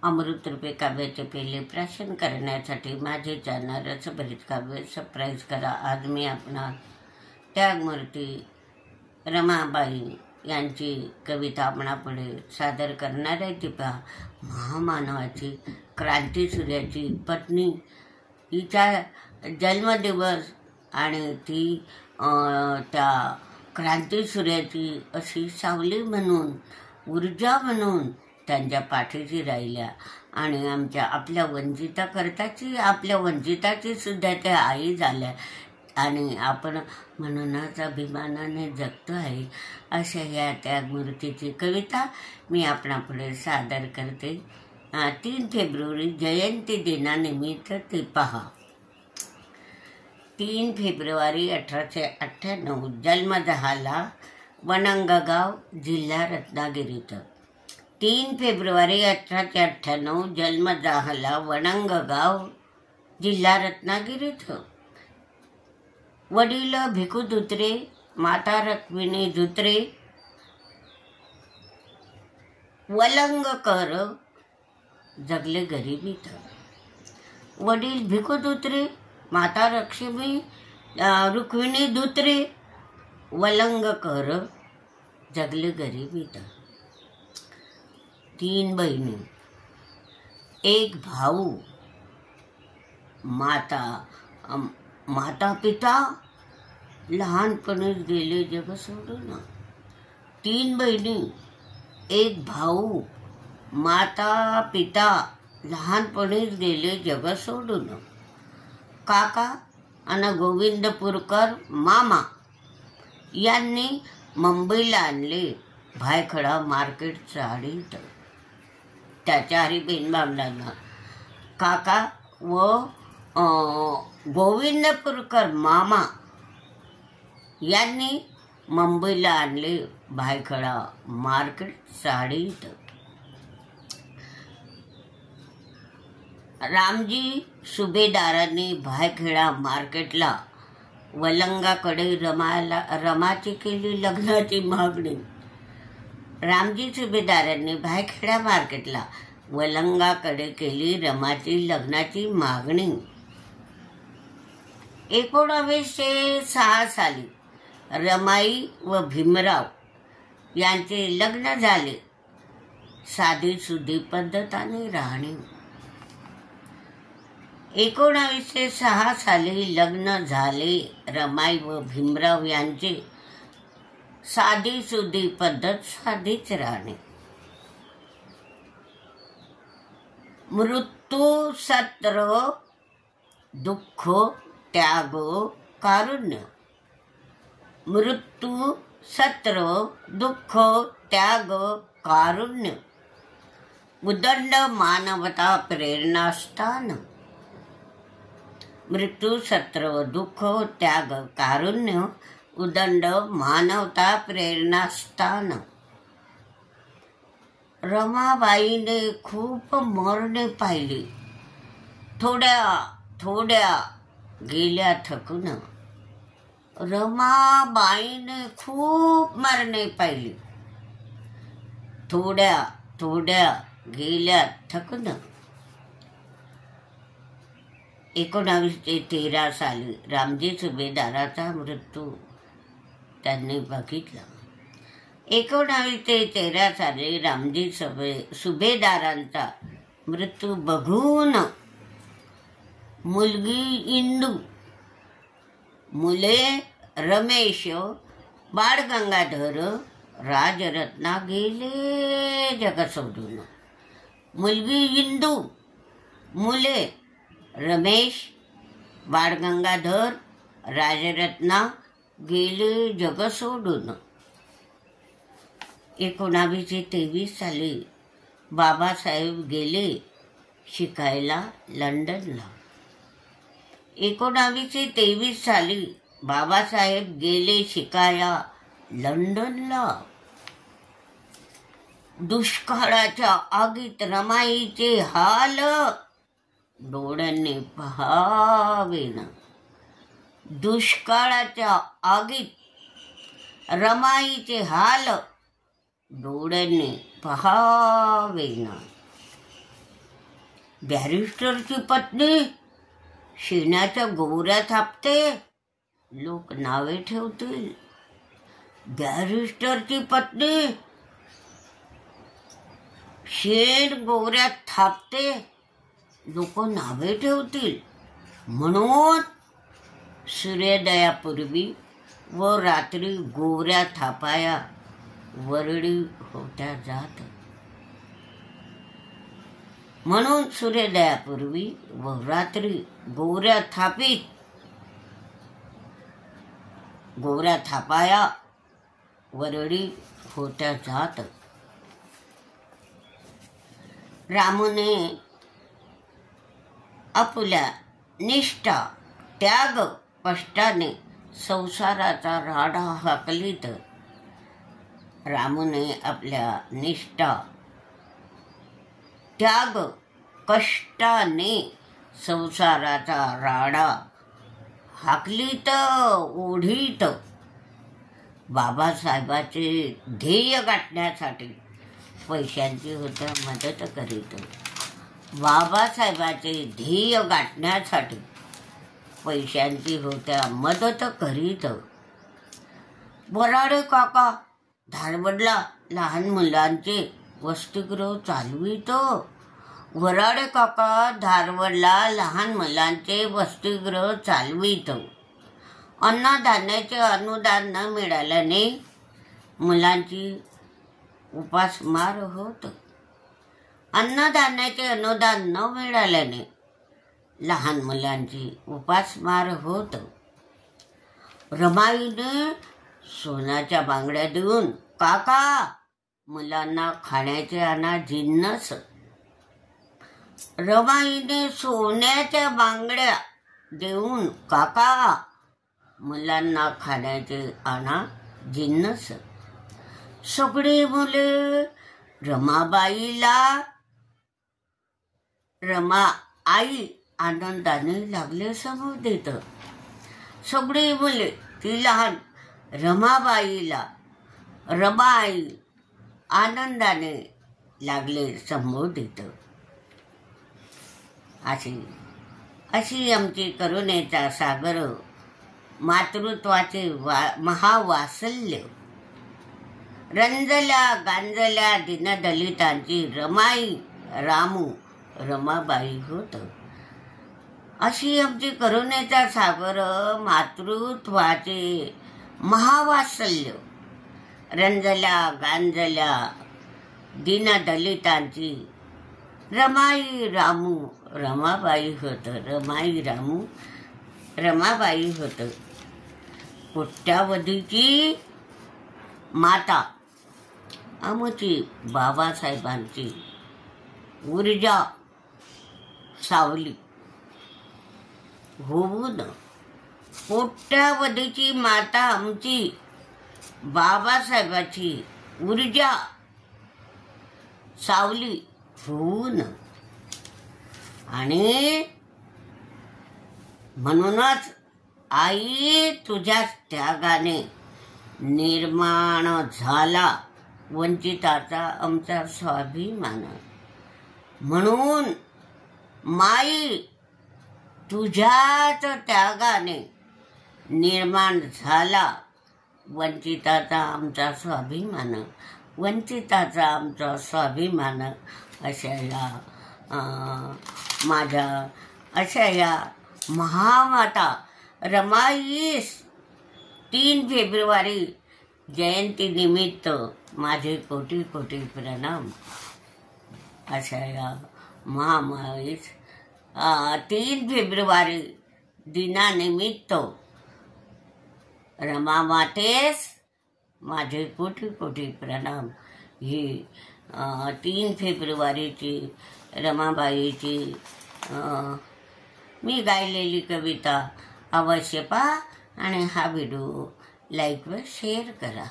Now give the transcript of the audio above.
अमृतरूपी काव्याचे पहिले प्राशन करण्यासाठी माझे चॅनल रसभरीत काव्य सबस्क्राईब करा। आज मी आपणास त्यागमूर्ती रमाबाई यांची कविता आपणापुढे सादर करणार आहे। ती पहा, महामानवाची क्रांतीसूर्याची पत्नी हिचा जन्मदिवस आणि ती त्या क्रांतीसूर्याची अशी सावली म्हणून ऊर्जा म्हणून त्यांच्या पाठीशी राहिल्या आणि आपल्या वंचिताची सुद्धा त्या आई झाल्या आणि आपण म्हणूनच अभिमानाने जगतो आहे। अशा या त्यागमूर्तीची कविता मी आपणापुढे सादर करते। 3 फेब्रुवारी जयंती दिनानिमित्त ती पहा। 3 फेब्रुवारी 1898 जन्म झाला वणंगगाव, जिल्हा रत्नागिरीत। 3 फेब्रुवारी 1898 जन्म झाला वणंगगाव, जिल्हा रत्नागिरीत। वडील भिकू धुत्रे, माता रुक्मिणी धुत्रे वलंगकर, जगले गरिबीत। वडील भिकू धुत्रे, माता रुक्मिणी धुत्रे वलंगकर, जगले गरिबीत। 3 बहिणी, 1 भाऊ, माता पिता लहानपणीच गेले जग सोडून। 3 बहिणी, 1 भाऊ, माता पिता लहानपणीच गेले जग सोडून। काका आणि गोविंदपूरकर मामा यांनी मुंबईला आणले भायखळा मार्केट चाळीत त्याच्या हरिबेन बाबलांना। काका व गोविंदपूरकर मामा यांनी मुंबईला आणले भायखळा मार्केट चाळीत। रामजी सुभेदारांनी भायखळा मार्केटला वलंगाकडे रमाची केली लग्नाची मागणी। रामजी सुभेदारांनी भायखळा मार्केटला वलंगाकडे केली रमाची लग्नाची मागणी। 1906 साली रमाई व भीमराव यांचे लग्न झाले साधी सुधी पद्धताने राहणे। 1906 साली लग्न झाले रमाई व भीमराव यांचे साधी सुधी पद्धत साधीच राहणे। मृत्यू सत्र दुःख त्याग कारुण्य। मृत्यू सत्र दुःख त्याग कारुण्य, उदंड मानवता प्रेरणास्थान। मृत्यू सत्र दुःख त्याग कारुण्य, उदंड मानवता प्रेरणास्थान। रमाबाईने खूप मरणे पाहिले, थोड्या गेल्या थकून। रमाबाईने खूप मरणे पाहिली, थोड्या गेल्या थकून। 1913 साली रामजी सुभेदाराचा मृत्यू त्यांनी बघितला। 1913 साली रामजी सुभेदारांचा मृत्यू बघून मुलगी इंदू, मुले रमेश, बाळगंगाधर, राजरत्ना गेले जग सोडून। मुलगी इंदू, मुले रमेश, बाळगंगाधर, राजरत्ना गेले जग सोडून। 1923 साली बाबासाहेब गेले शिकायला लंडनला। 1923 साली बाबासाहेब गेले शिकायला लंडनला। दुष्काळाच्या आगीत रमाईचे हाल डोळ्यांनी पहावेना। दुष्काळाच्या आगीत रमाईचे हाल डोळ्यांनी पहावेना। बॅरिस्टरची पत्नी शेणाच्या गोवऱ्या थापते, लोक नावे ठेवतील. बॅरिस्टरची पत्नी शेण गोवऱ्यात थापते, लोक नावे ठेवतील. म्हणून सूर्योदयापूर्वी व रात्री गोवऱ्या थापाया वरळी होत्या जात. म्हणून सूर्योदयापूर्वी व रात्री गोवऱ्या थापीत, गोवऱ्या थापाया वरळी होत्या जात. रामने आपुल्या निष्ठा त्याग कष्टाने संसाराचा राडा हाकलीत. रामने आपल्या निष्ठा त्याग कष्टाने संसाराचा राडा हाकलीत ओढीत. बाबासाहेबाचे ध्येय गाठण्यासाठी पैशांची होत्या मदत करीत. बाबासाहेबाचे ध्येय गाठण्यासाठी पैशांची होत्या मदत करीत. वराडे काका धारवडला लहान मुलांचे वसतिगृह चालवित. वराडे काका धारवडला लहान मुलांचे वसतिगृह चालवित. अन्नधान्याचे अनुदान न मिळाल्याने मुलांची उपासमार होत. अन्नधान्याचे अनुदान न मिळाल्याने लहान मुलांची उपासमार होत. रमाईने सोन्याच्या बांगड्या देऊन काका मुलांना खाण्याचे आणा जिन्नस. रमाईने सोन्याच्या बांगड्या देऊन काका मुलांना खाण्याचे आणा जिन्नस. सगळे मुले रमा आई आनंदाने लागले समोर देत. सगळी मुले ती लहान रमाई आनंदाने लागले समोर देत. अशी आमची करुणेचा सागर मातृत्वाचे महावात्सल्य रंजल्या गांजल्या दीनदलितांची रमाई रामू रमाबाई होत. अशी आमची करुणेचा सागर मातृत्वाचे महावात्सल्य रंजल्या गांजल्या दीनदलितांची रमाई रामू रमाबाई होत. रमाई रामू रमाबाई होत. कोट्यावधीची माता आमची बाबासाहेबांची ऊर्जा सावली होऊन. कोट्यावधीची माता आमची बाबासाहेबांची ऊर्जा सावली होऊन. आणि म्हणूनच आई तुझ्या त्यागाने निर्माण झाला वंचिताचा आमचा स्वाभिमान. म्हणून माई तुझ्याच त्यागाने निर्माण झाला वंचिताचा आमचा स्वाभिमान. वंचिताचा आमचा स्वाभिमान अशा या महामाता रमाईस 3 फेब्रुवारी जयंतीनिमित्त माझे कोटी कोटी प्रणाम. अशा या महामाईस 3 फेब्रुवारी दिनानिमित्त रमामातेस माझे कोटी कोटी प्रणाम. ही 3 फेब्रुवारीची रमाबाईची मी गायलेली कविता अवश्य पहा आणि हा व्हिडिओ लाईक व शेअर करा.